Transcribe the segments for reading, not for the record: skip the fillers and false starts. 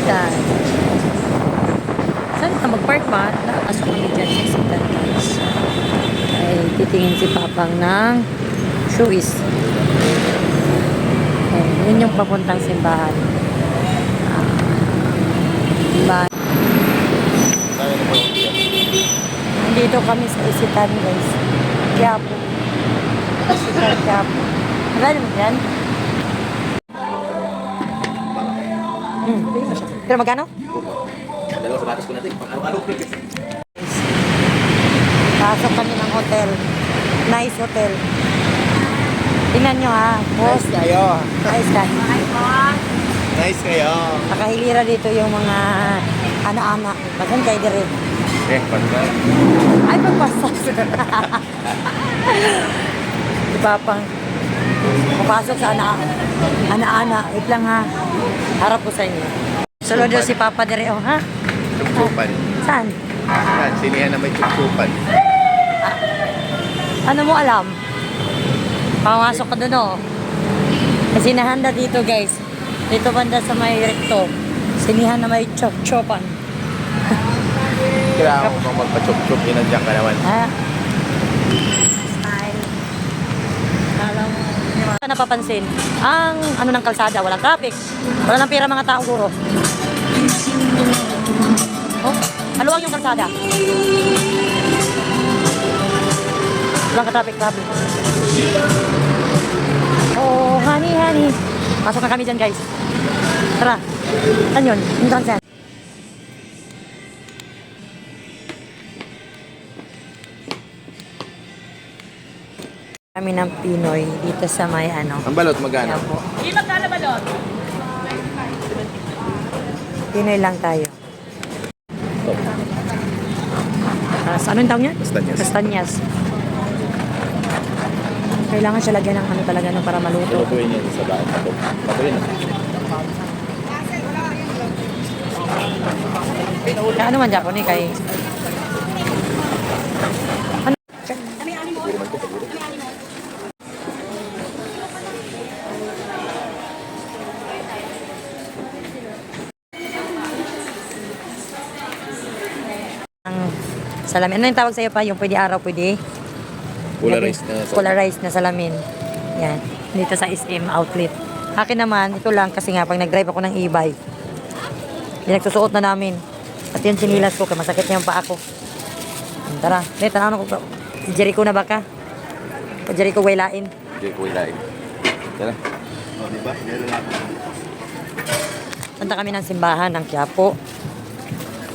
Isitan. Saan ka mag-park ba? Nakasok kami dyan sa Isitan, guys. Ay, titingin si Papang ng shoes. Yun yung papuntang simbahan. Simbahan. Nandito kami sa Isitan, guys. Quiapo. Isitan, Quiapo. Maganda mo yan? Pero magkano? Dalawa sapatos ko natin. Pasok kami ng hotel. Nice hotel. Tingnan nyo ha. Boss. Nice kayo. Nice ka. Nice kayo. Nakahilira dito yung mga anak-anak. Bagan kayo dire. Pagkat. Ay, pagpasok. Di ba pang papasok sa anak-anak. Wait lang ha. Harap ko sa inyo. Sunod doon si Papa dire. Oh, ha? Chupchupan. Saan? Yan, sinihan na may chupchupan. Ano mo alam? Pamasok ka doon, oh. Kasi nahanda dito, guys. Dito banda sa may recto. Sinihan na may chop-chopan. Kailangan mo bang magpa-chup-chup, inadyan ka naman. Ha? Style. Alam mo. Hindi ka napapansin. Ang ano ng kalsada, walang traffic. Wala ng pera mga taong guro. Oh, maluwag yung kalsada. Walang ka-traffic. Oh, honey. Pasok na kami dyan, guys. Tara. Saan yun? Yung sunset. Kami ng Pinoy dito sa may ano. Ang balot magkano? Hindi magkano balot? Pinoy lang tayo. Anong tawag niya? Kastanyas. Kastanyas. Kailangan siya lagyan ng ano talaga no, para maluto. Lutuin niya sa bahay. Patuloy na. Ano man Japon kay ano? Ang salamin. Ano yung tawag sa'yo pa? Yung pwede araw, pwede? Polarized na salamin. Yan. Dito sa SM outlet. Akin naman, ito lang kasi nga pag nag-drive ako ng e-bike, pinagsusuot na namin. At yung sinilas ko, masakit niya yung paa ko. Tara, tanaw ko. Si Jericho na baka? O Jericho wailain? Jericho wailain. Tara. O, diba? Meron ako. Punta kami ng simbahan ng Quiapo.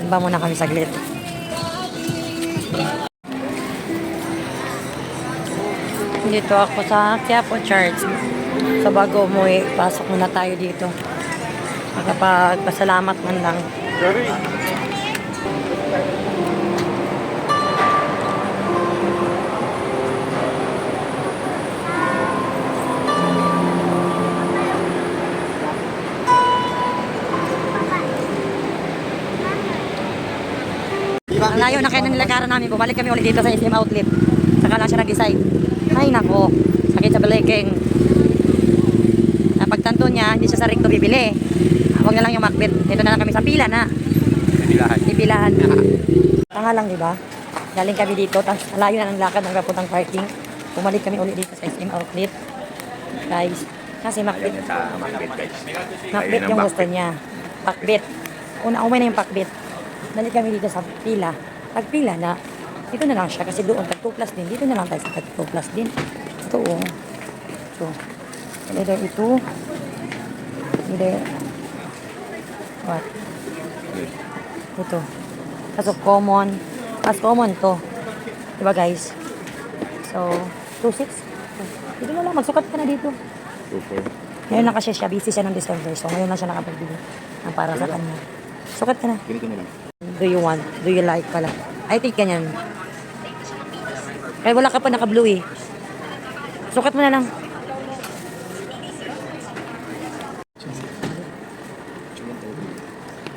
Simba muna kami saglit. Dito ako sa Quiapo Church. Sa bago umuwi, pasok muna tayo dito. Magpapasalamat man lang. Sorry. Ang layo na kayo ng nilakaran namin. Bumalik kami ulit dito sa SM outlet. Saka lang siya nag-decide. Ay nako, sakit sa baliking. Pagtanto niya, hindi siya sa recto bibili. Huwag na lang yung Macbeth. Dito na lang kami sa pila na. Pipilahan. Tanga lang, di ba? Galing kami dito. Layo na ng lakad ng papuntang parking. Bumalik kami ulit dito sa SM outlet. Guys, kasi Macbeth. Macbeth yung gusto niya. Macbeth. Umay na yung Macbeth. Balik kami dito sa pila. Pagpila na, dito na lang siya kasi doon tag 2 plus din. Dito na lang tayo sa tag 2 plus din. Ito oh. Ito. Either ito. Either what? Ito. Kaso common. Mas common to. Diba guys? So, 2.6. Dito na lang. Magsukat ka na dito. Super. Ngayon lang kasi siya. Busy siya ng December. So, ngayon lang siya nakapagbili ng para sa kanya. Sukat ka na. Ganito na lang. Do you want? Do you like pala? I think ganyan. Kaya wala ka pa naka-blue eh. Sukat mo na lang.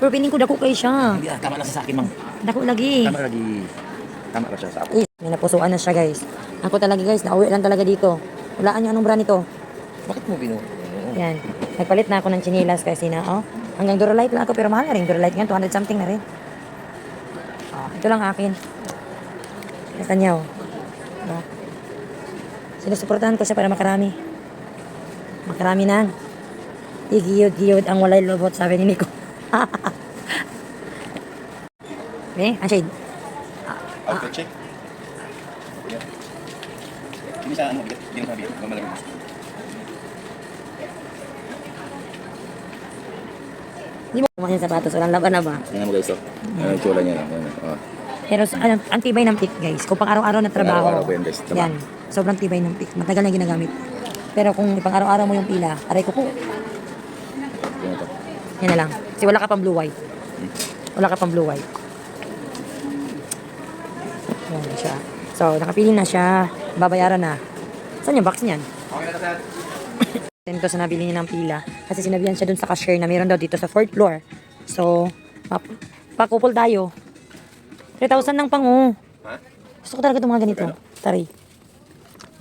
Pero piling ko dako kayo siya. Hindi tama na sa akin, mang. Dako lagi. Tama lagi. Tama ka siya sa ako. May napusuan na siya guys. Ako talaga guys, nauwi lang talaga dito. Walaan niyo anong brand ito. Bakit mo Yan. Nagpalit na ako ng chinilas kasi na, oh. Hanggang Duralight lang ako, pero mahal na rin. Duralight nga, 200 something na rin. Ito lang akin. Sa kanya, oh. Diba? Sinusuportahan ko siya para makarami. Makarami na. Igiyod-giyod ang walay lobot, sabi ni Nico. Ang shade. Auto check. Ini sa ano, hindi mo sabi, mamalagay mo. Hindi mo kumain yung sapatos, walang laban na ba? Tingnan mo guys, oh. Ano yung tsura niya lang. Oh. Pero ang tibay ng pick, guys. Kung pang araw-araw na trabaho, Pang-araw-araw ko yan, guys. Tama. yan, sobrang tibay ng pick. Matagal na ginagamit. Pero kung pang araw-araw mo yung pila, aray ko po. Tingnan to. Yan na lang. Kasi wala ka pang blue white. Wala ka pang blue white. Yan siya. So, nakapili na siya. Babayaran na. Saan yung box niyan? Okay na sir. Ito sa nabili niya ng pila. Kasi sinabihan siya dun sa cashier na meron daw dito sa 4th floor. So, pakupol tayo. 3,000 ng pango. Ha? Gusto ko talaga itong mga ganito. Tari.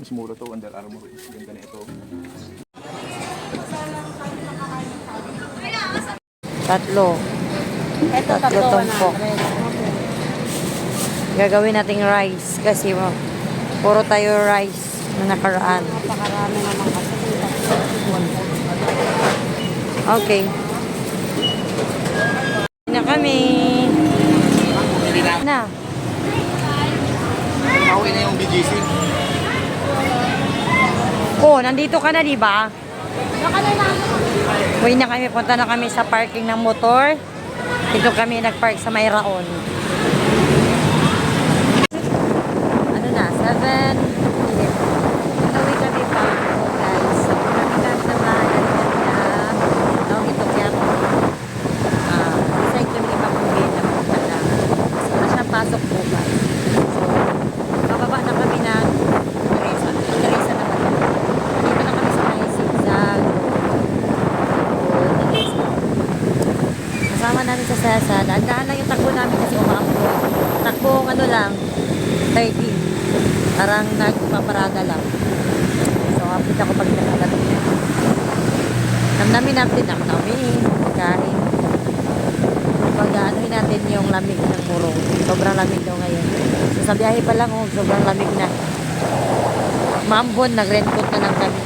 Mas mura to, Under Armour. Ganda na ito. Tatlo. Tatlo tumpok. Gagawin nating rice. Kasi puro tayo rice na nakaraan. Napakarami naman kasi. Okay. Na kami. Na. Pauwi na yung BGC. Oh, nandito ka na, di ba? Uwi na kami. Punta na kami sa parking ng motor. Dito kami nagpark sa Mayraon. Ano na? 7. Uwi kami pa. Guys. So, kami sa bahay. Tawag ito kaya po. Decide kami ipapagin na punta na. Kasi wala siyang pasok bukas. So, bababa na kami ng Teresa. Teresa naman. Dito na kami sa may zigzag. Kasama namin sa Sesa. Daan lang yung takbo namin kasi umakbo. Takbong ano lang, 30. Parang nagpaparada lang. So, update ako pag nakagating na. Namnamin update ako namin. Kain. Pag anuhin natin yung lamig ng Murong. Sobrang lamig daw ngayon. So, sa biyahe pa lang, sobrang lamig na. Maambon, nag-raincoat na lang kami.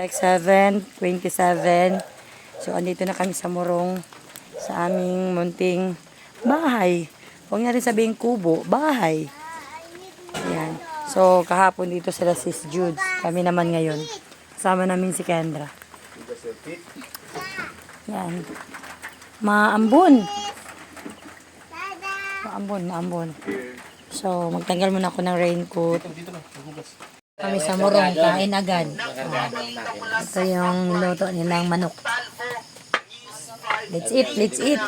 X7, 27. So, andito na kami sa Murong sa aming munting bahay. Huwag na rin sabihin kubo, bahay. Ayan. So, kahapon dito sila sis Jude. Kami naman ngayon. Kasama namin si Kendra. Ayan. Maambon. Maambon. So, magtanggal muna ako ng raincoat. Kami sa Murong, kain agad. Ito yung luto nilang manok. Let's eat.